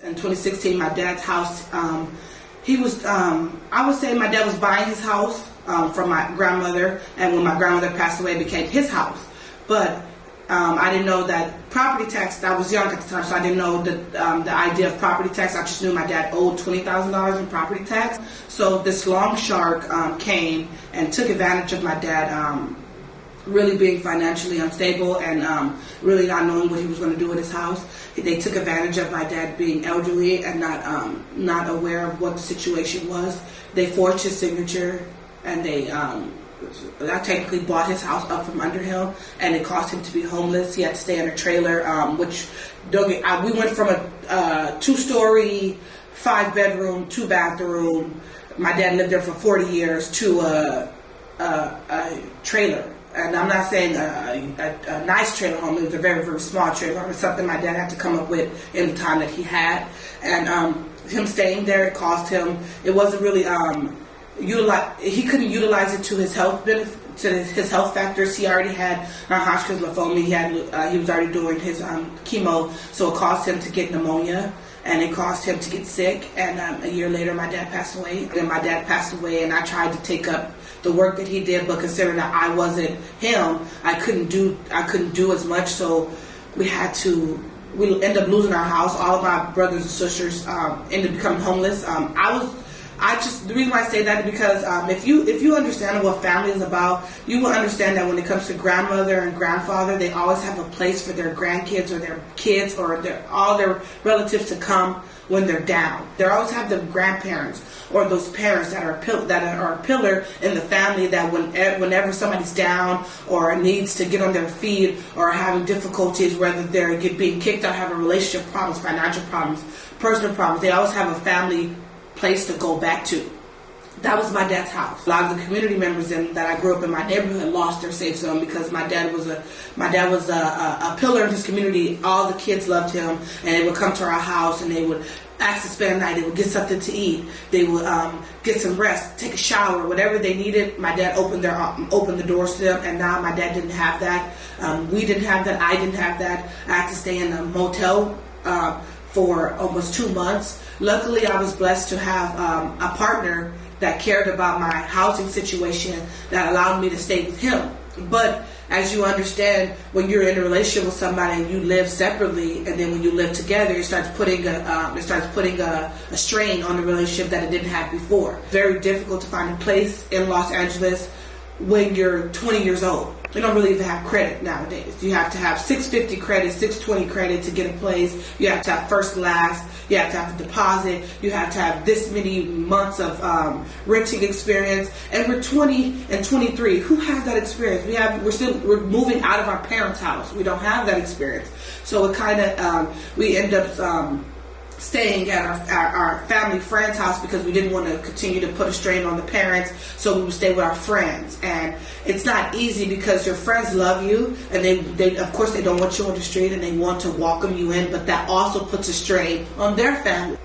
in 2016, my dad's house. He was, I would say my dad was buying his house from my grandmother, and when my grandmother passed away, it became his house. But I didn't know that property tax. I was young at the time, so I didn't know the idea of property tax. I just knew my dad owed $20,000 in property tax. So this long shark came and took advantage of my dad really being financially unstable and really not knowing what he was going to do with his house. They took advantage of my dad being elderly and not aware of what the situation was. They forged his signature, and I technically bought his house up from under him, and it caused him to be homeless. He had to stay in a trailer, which we went from a 2-story, 5-bedroom, 2-bathroom. My dad lived there for 40 years to a trailer. And I'm not saying a nice trailer home. It was a very, very small trailer home. It's something my dad had to come up with in the time that he had. And him staying there, it cost him. It wasn't really he couldn't utilize it to his health benefit, to his health factors. He already had non-Hodgkin's lymphoma. He was already doing his chemo, so it caused him to get pneumonia, and it caused him to get sick. And a year later, my dad passed away. And my dad passed away, and I tried to take up the work that he did, but considering that I wasn't him, I couldn't do as much. So we ended up losing our house. All of my brothers and sisters ended up becoming homeless. The reason why I say that is because if you understand what family is about, you will understand that when it comes to grandmother and grandfather, they always have a place for their grandkids or their kids or all their relatives to come when they're down. They always have the grandparents or those parents that are a pillar in the family, that whenever somebody's down or needs to get on their feet or having difficulties, whether they're being kicked out, having relationship problems, financial problems, personal problems, they always have a family place to go back to. That was my dad's house. A lot of the community members that I grew up in my neighborhood lost their safe zone because my dad was a pillar in his community. All the kids loved him, and they would come to our house and they would ask to spend the night. They would get something to eat. They would get some rest, take a shower, whatever they needed. My dad opened the doors to them, and now my dad didn't have that. We didn't have that. I didn't have that. I had to stay in a motel for almost 2 months. Luckily, I was blessed to have a partner that cared about my housing situation that allowed me to stay with him. But as you understand, when you're in a relationship with somebody and you live separately, and then when you live together, it starts putting a strain on the relationship that it didn't have before. Very difficult to find a place in Los Angeles when you're 20 years old. You don't really even have credit nowadays. You have to have 650 credit, 620 credit to get a place. You have to have first, last. You have to have a deposit. You have to have this many months of renting experience. And we're 20 and 23. Who has that experience? We're moving out of our parents' house. We don't have that experience. So it kind of we end up staying at our family friend's house because we didn't want to continue to put a strain on the parents, so we would stay with our friends. And it's not easy because your friends love you, and they of course they don't want you on the street, and they want to welcome you in, but that also puts a strain on their family.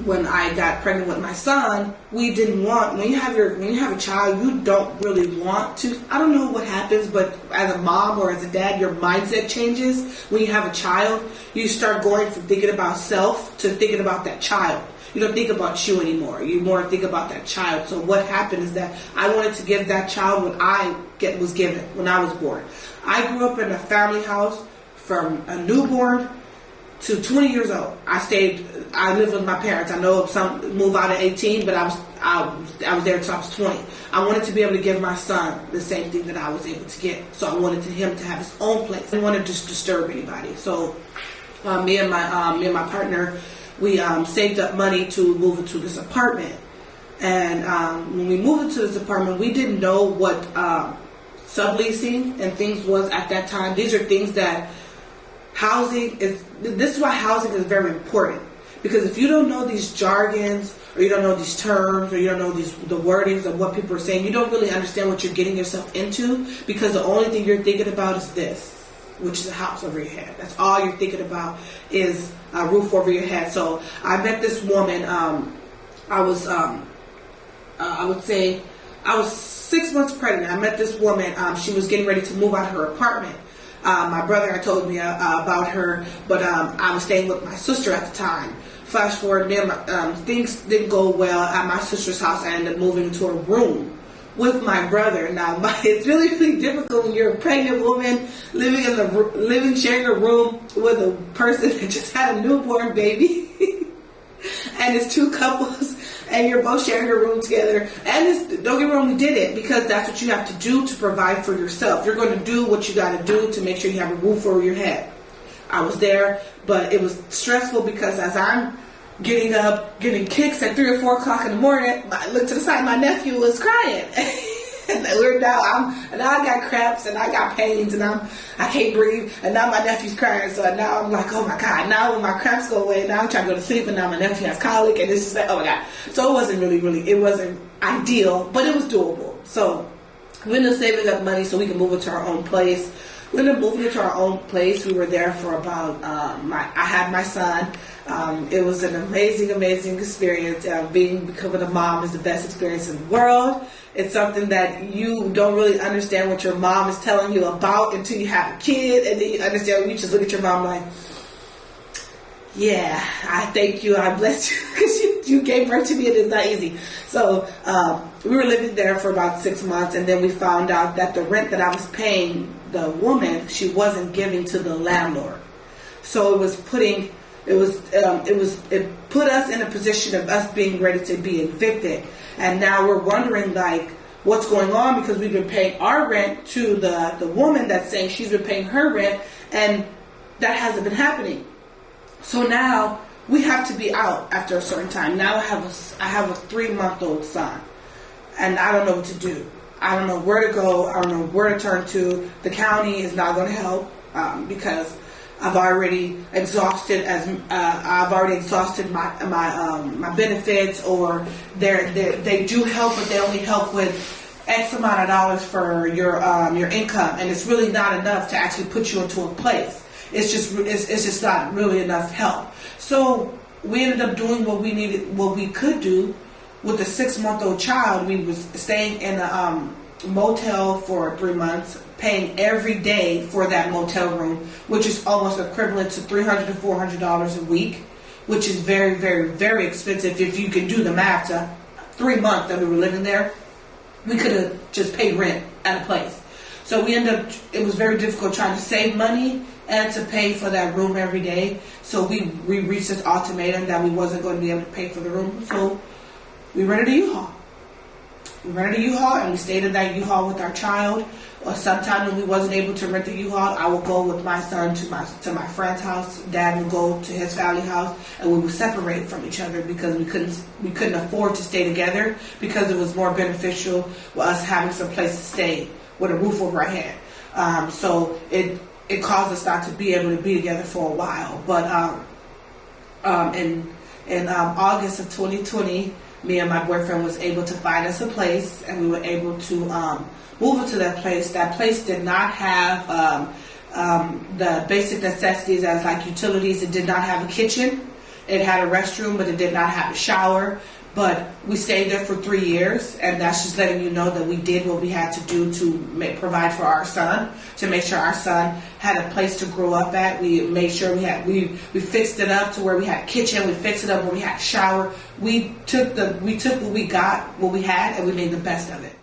When I got pregnant with my son, we didn't want, when you have a child, you don't really want to, I don't know what happens, but as a mom or as a dad, your mindset changes. When you have a child, you start going from thinking about self to thinking about that child. You don't think about you anymore. You more think about that child. So what happened is that I wanted to give that child what I was given when I was born. I grew up in a family house from a newborn to 20 years old. I lived with my parents. I know some move out at 18, but I was there until I was 20. I wanted to be able to give my son the same thing that I was able to get. So I wanted him to have his own place. I didn't want to just disturb anybody. So me and my partner, we saved up money to move into this apartment. And when we moved into this apartment, we didn't know what subleasing and things was at that time. These are things that this is why housing is very important. Because if you don't know these jargons, or you don't know these terms, or you don't know the wordings of what people are saying, you don't really understand what you're getting yourself into, because the only thing you're thinking about is this, which is a house over your head. That's all you're thinking about, is a roof over your head. So I met this woman, I would say I was 6 months pregnant. I met this woman, she was getting ready to move out of her apartment. My brother had told me about her, but I was staying with my sister at the time. flash forward, then things didn't go well at my sister's house. I ended up moving into a room with my brother. Now, it's really, really difficult when you're a pregnant woman sharing a room with a person that just had a newborn baby, and it's two couples, and you're both sharing a room together. And don't get me wrong, we did it because that's what you have to do to provide for yourself. You're going to do what you got to do to make sure you have a roof over your head. I was there, but it was stressful because as I'm getting up, getting kicks at 3 or 4 o'clock in the morning, I looked to the side, my nephew was crying. And now I got cramps and I got pains and I can't breathe, and now my nephew's crying. So now I'm like, oh my God, now when my cramps go away, now I'm trying to go to sleep, and now my nephew has colic, and it's just like, oh my God. So it wasn't it wasn't ideal, but it was doable. So we ended up saving up money so we could move into our own place. We ended up moving into our own place. We were there for about, I had my son. It was an amazing, amazing experience. Becoming a mom is the best experience in the world. It's something that you don't really understand what your mom is telling you about until you have a kid, and then you understand when you just look at your mom like, yeah, I thank you, I bless you, because you gave birth to me and it's not easy. So we were living there for about 6 months, and then we found out that the rent that I was paying the woman, she wasn't giving to the landlord. So it put us in a position of us being ready to be evicted. And now we're wondering like what's going on, because we've been paying our rent to the woman that's saying she's been paying her rent, and that hasn't been happening. So now we have to be out after a certain time. Now I have a 3-month-old son, and I don't know what to do. I don't know where to go. I don't know where to turn to. The county is not going to help because I've already exhausted my benefits, or they do help, but they only help with X amount of dollars for your income, and it's really not enough to actually put you into a place. It's just not really enough help. So we ended up doing what we could do with a 6-month-old child. We was staying in a motel for 3 months, paying every day for that motel room, which is almost equivalent to $300 to $400 a week, which is very, very, very expensive. If you can do the math, to 3 months that we were living there, we could have just paid rent at a place. So it was very difficult trying to save money and to pay for that room every day. So we reached this ultimatum that we wasn't going to be able to pay for the room. So we rented a U-Haul. And we stayed in that U-Haul with our child. Or sometime when we wasn't able to rent the U-Haul, I would go with my son to my friend's house. Dad would go to his family house, and we would separate from each other because we couldn't afford to stay together, because it was more beneficial for us having some place to stay with a roof over our head. So it caused us not to be able to be together for a while. But in August of 2020, me and my boyfriend was able to find us a place, and we were able to move into that place. That place did not have the basic necessities as like utilities. It did not have a kitchen. It had a restroom, but it did not have a shower. But we stayed there for 3 years, and that's just letting you know that we did what we had to do to provide for our son, to make sure our son had a place to grow up at. We made sure we fixed it up to where we had a kitchen. We fixed it up where we had a shower. We took what we had, and we made the best of it.